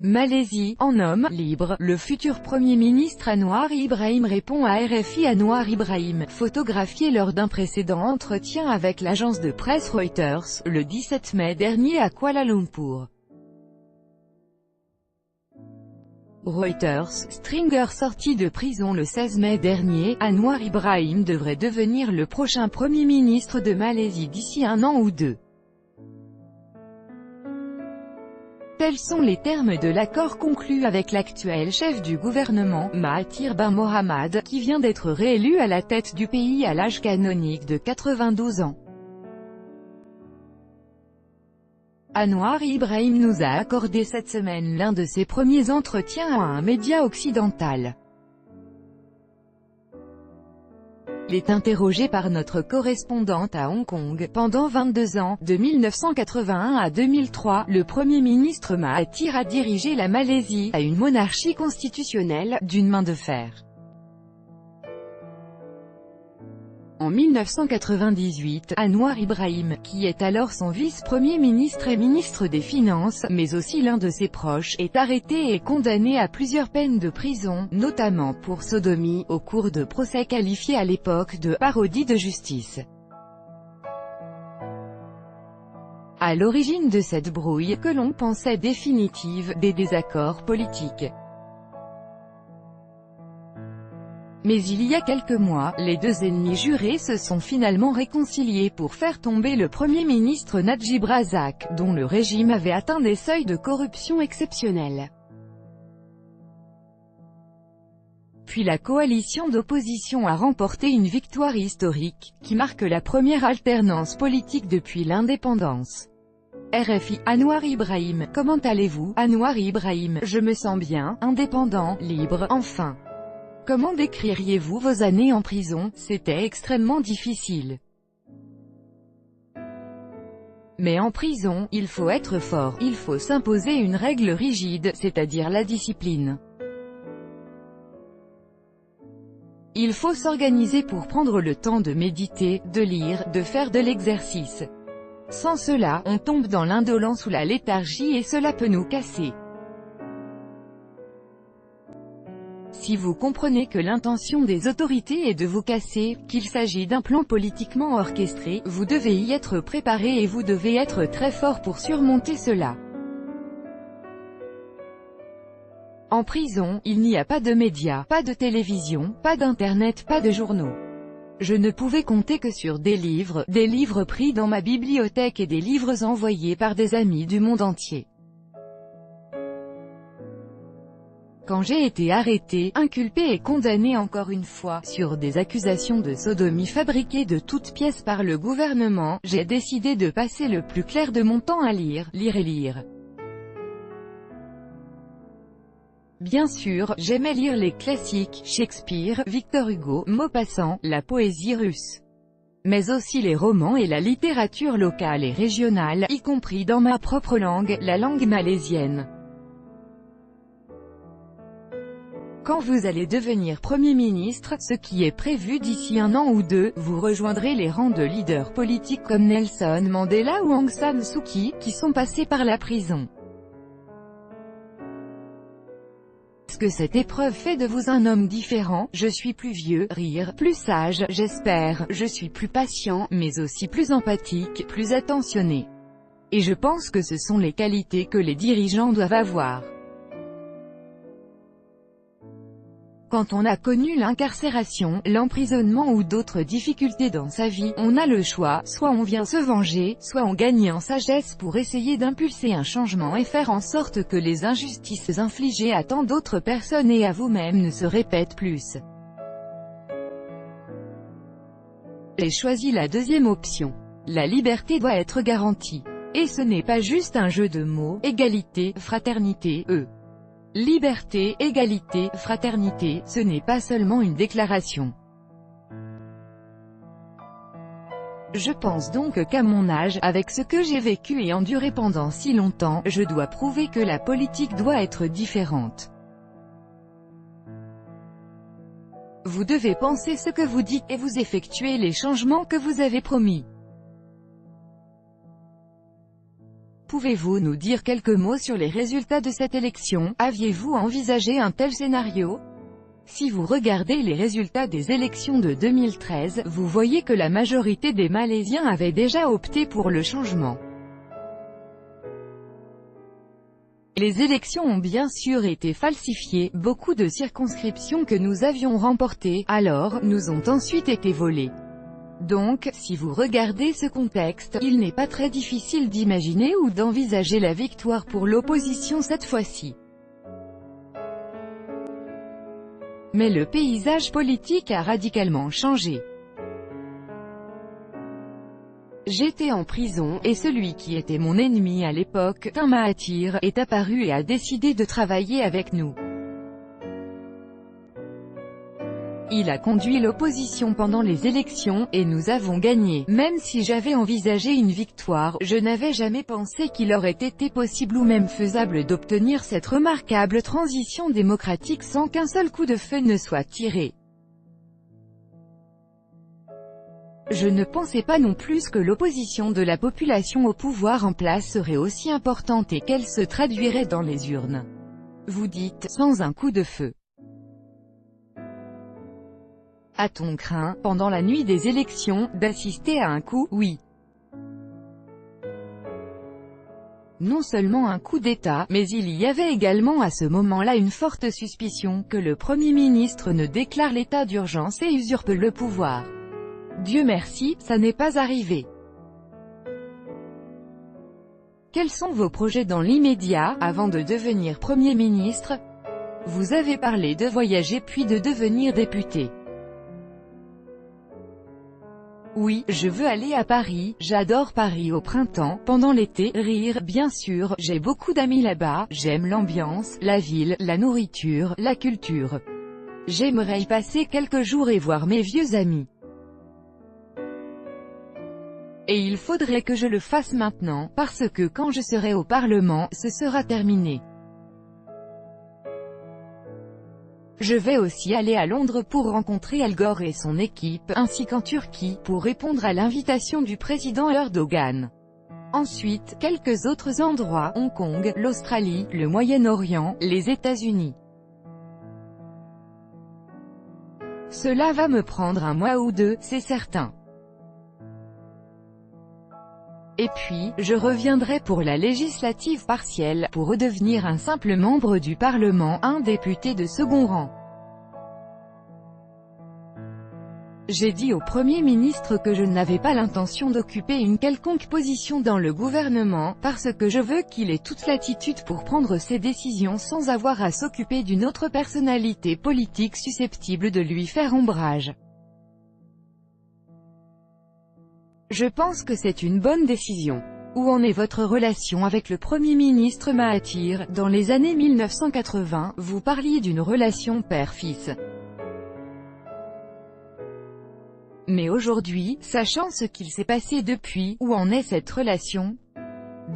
Malaisie, en homme libre, le futur Premier ministre Anwar Ibrahim répond à RFI. Anwar Ibrahim, photographié lors d'un précédent entretien avec l'agence de presse Reuters, le 17 mai dernier à Kuala Lumpur. Reuters, Stringer sorti de prison le 16 mai dernier, Anwar Ibrahim devrait devenir le prochain Premier ministre de Malaisie d'ici un an ou deux. Tels sont les termes de l'accord conclu avec l'actuel chef du gouvernement, Mahathir bin Mohamad, qui vient d'être réélu à la tête du pays à l'âge canonique de 92 ans. Anwar Ibrahim nous a accordé cette semaine l'un de ses premiers entretiens à un média occidental. Il est interrogé par notre correspondante à Hong Kong. Pendant 22 ans, de 1981 à 2003, le Premier ministre Mahathir a dirigé la Malaisie à une monarchie constitutionnelle, d'une main de fer. En 1998, Anwar Ibrahim, qui est alors son vice-premier ministre et ministre des Finances, mais aussi l'un de ses proches, est arrêté et condamné à plusieurs peines de prison, notamment pour sodomie, au cours de procès qualifiés à l'époque de « parodie de justice ». À l'origine de cette brouille, que l'on pensait définitive, des désaccords politiques. Mais il y a quelques mois, les deux ennemis jurés se sont finalement réconciliés pour faire tomber le Premier ministre Najib Razak, dont le régime avait atteint des seuils de corruption exceptionnels. Puis la coalition d'opposition a remporté une victoire historique, qui marque la première alternance politique depuis l'indépendance. RFI, Anwar Ibrahim, comment allez-vous? Anwar Ibrahim, je me sens bien, indépendant, libre, enfin. Comment décririez-vous vos années en prison? C'était extrêmement difficile. Mais en prison, il faut être fort, il faut s'imposer une règle rigide, c'est-à-dire la discipline. Il faut s'organiser pour prendre le temps de méditer, de lire, de faire de l'exercice. Sans cela, on tombe dans l'indolence ou la léthargie et cela peut nous casser. Si vous comprenez que l'intention des autorités est de vous casser, qu'il s'agit d'un plan politiquement orchestré, vous devez y être préparé et vous devez être très fort pour surmonter cela. En prison, il n'y a pas de médias, pas de télévision, pas d'internet, pas de journaux. Je ne pouvais compter que sur des livres pris dans ma bibliothèque et des livres envoyés par des amis du monde entier. Quand j'ai été arrêté, inculpé et condamné encore une fois, sur des accusations de sodomie fabriquées de toutes pièces par le gouvernement, j'ai décidé de passer le plus clair de mon temps à lire et lire. Bien sûr, j'aimais lire les classiques, Shakespeare, Victor Hugo, Maupassant, la poésie russe. Mais aussi les romans et la littérature locale et régionale, y compris dans ma propre langue, la langue malaisienne. Quand vous allez devenir Premier ministre, ce qui est prévu d'ici un an ou deux, vous rejoindrez les rangs de leaders politiques comme Nelson Mandela ou Aung San Suu Kyi, qui sont passés par la prison. Est-ce que cette épreuve fait de vous un homme différent? Je suis plus vieux, plus sage, j'espère, je suis plus patient, mais aussi plus empathique, plus attentionné. Et je pense que ce sont les qualités que les dirigeants doivent avoir. Quand on a connu l'incarcération, l'emprisonnement ou d'autres difficultés dans sa vie, on a le choix, soit on vient se venger, soit on gagne en sagesse pour essayer d'impulser un changement et faire en sorte que les injustices infligées à tant d'autres personnes et à vous-même ne se répètent plus. J'ai choisi la deuxième option. La liberté doit être garantie. Et ce n'est pas juste un jeu de mots, égalité, fraternité, Liberté, égalité, fraternité, ce n'est pas seulement une déclaration. Je pense donc qu'à mon âge, avec ce que j'ai vécu et enduré pendant si longtemps, je dois prouver que la politique doit être différente. Vous devez penser ce que vous dites et vous effectuer les changements que vous avez promis. Pouvez-vous nous dire quelques mots sur les résultats de cette élection? Aviez-vous envisagé un tel scénario? Si vous regardez les résultats des élections de 2013, vous voyez que la majorité des Malaisiens avaient déjà opté pour le changement. Les élections ont bien sûr été falsifiées, beaucoup de circonscriptions que nous avions remportées, alors, nous ont ensuite été volées. Donc, si vous regardez ce contexte, il n'est pas très difficile d'imaginer ou d'envisager la victoire pour l'opposition cette fois-ci. Mais le paysage politique a radicalement changé. J'étais en prison, et celui qui était mon ennemi à l'époque, Tun Mahathir, est apparu et a décidé de travailler avec nous. Il a conduit l'opposition pendant les élections, et nous avons gagné. Même si j'avais envisagé une victoire, je n'avais jamais pensé qu'il aurait été possible ou même faisable d'obtenir cette remarquable transition démocratique sans qu'un seul coup de feu ne soit tiré. Je ne pensais pas non plus que l'opposition de la population au pouvoir en place serait aussi importante et qu'elle se traduirait dans les urnes. Vous dites, sans un coup de feu. A-t-on craint, pendant la nuit des élections, d'assister à un coup, oui. Non seulement un coup d'État, mais il y avait également à ce moment-là une forte suspicion que le Premier ministre ne déclare l'état d'urgence et usurpe le pouvoir. Dieu merci, ça n'est pas arrivé. Quels sont vos projets dans l'immédiat, avant de devenir Premier ministre? Vous avez parlé de voyager puis de devenir député. Oui, je veux aller à Paris, j'adore Paris au printemps, pendant l'été, rire, bien sûr, j'ai beaucoup d'amis là-bas, j'aime l'ambiance, la ville, la nourriture, la culture. J'aimerais y passer quelques jours et voir mes vieux amis. Et il faudrait que je le fasse maintenant, parce que quand je serai au Parlement, ce sera terminé. Je vais aussi aller à Londres pour rencontrer Al Gore et son équipe, ainsi qu'en Turquie, pour répondre à l'invitation du président Erdogan. Ensuite, quelques autres endroits, Hong Kong, l'Australie, le Moyen-Orient, les États-Unis. Cela va me prendre un mois ou deux, c'est certain. Et puis, je reviendrai pour la législative partielle, pour redevenir un simple membre du Parlement, un député de second rang. J'ai dit au Premier ministre que je n'avais pas l'intention d'occuper une quelconque position dans le gouvernement, parce que je veux qu'il ait toute latitude pour prendre ses décisions sans avoir à s'occuper d'une autre personnalité politique susceptible de lui faire ombrage. Je pense que c'est une bonne décision. Où en est votre relation avec le Premier ministre Mahathir? Dans les années 1980, vous parliez d'une relation père-fils. Mais aujourd'hui, sachant ce qu'il s'est passé depuis, où en est cette relation?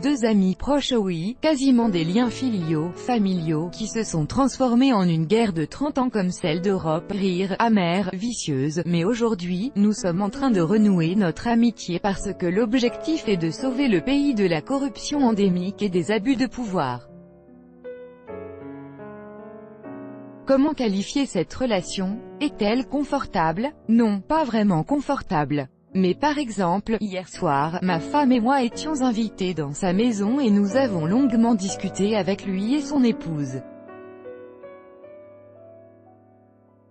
Deux amis proches, oui, quasiment des liens filiaux, familiaux, qui se sont transformés en une guerre de 30 ans comme celle d'Europe, rire, amère, vicieuse, mais aujourd'hui, nous sommes en train de renouer notre amitié parce que l'objectif est de sauver le pays de la corruption endémique et des abus de pouvoir. Comment qualifier cette relation? Est-elle confortable? Non, pas vraiment confortable. Mais par exemple, hier soir, ma femme et moi étions invités dans sa maison et nous avons longuement discuté avec lui et son épouse.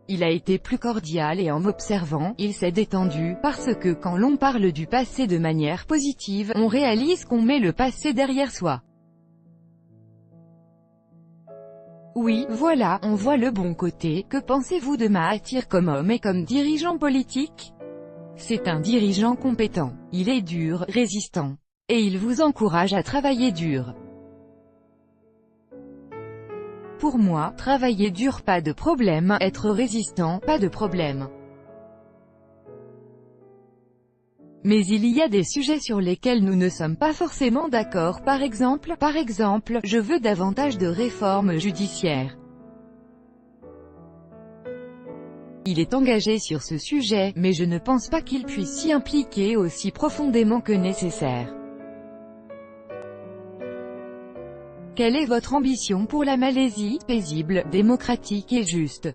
Il a été plus cordial et en m'observant, il s'est détendu, parce que quand l'on parle du passé de manière positive, on réalise qu'on met le passé derrière soi. Oui, voilà, on voit le bon côté. Que pensez-vous de Mahathir comme homme et comme dirigeant politique? C'est un dirigeant compétent. Il est dur, résistant. Et il vous encourage à travailler dur. Pour moi, travailler dur, pas de problème, être résistant, pas de problème. Mais il y a des sujets sur lesquels nous ne sommes pas forcément d'accord. Par exemple, je veux davantage de réformes judiciaires. Il est engagé sur ce sujet, mais je ne pense pas qu'il puisse s'y impliquer aussi profondément que nécessaire. Quelle est votre ambition pour la Malaisie, paisible, démocratique et juste?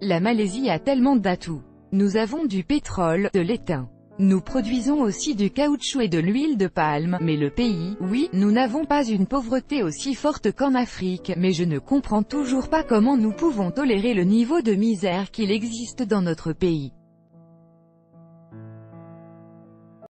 La Malaisie a tellement d'atouts. Nous avons du pétrole, de l'étain. Nous produisons aussi du caoutchouc et de l'huile de palme, mais le pays, oui, nous n'avons pas une pauvreté aussi forte qu'en Afrique, mais je ne comprends toujours pas comment nous pouvons tolérer le niveau de misère qu'il existe dans notre pays.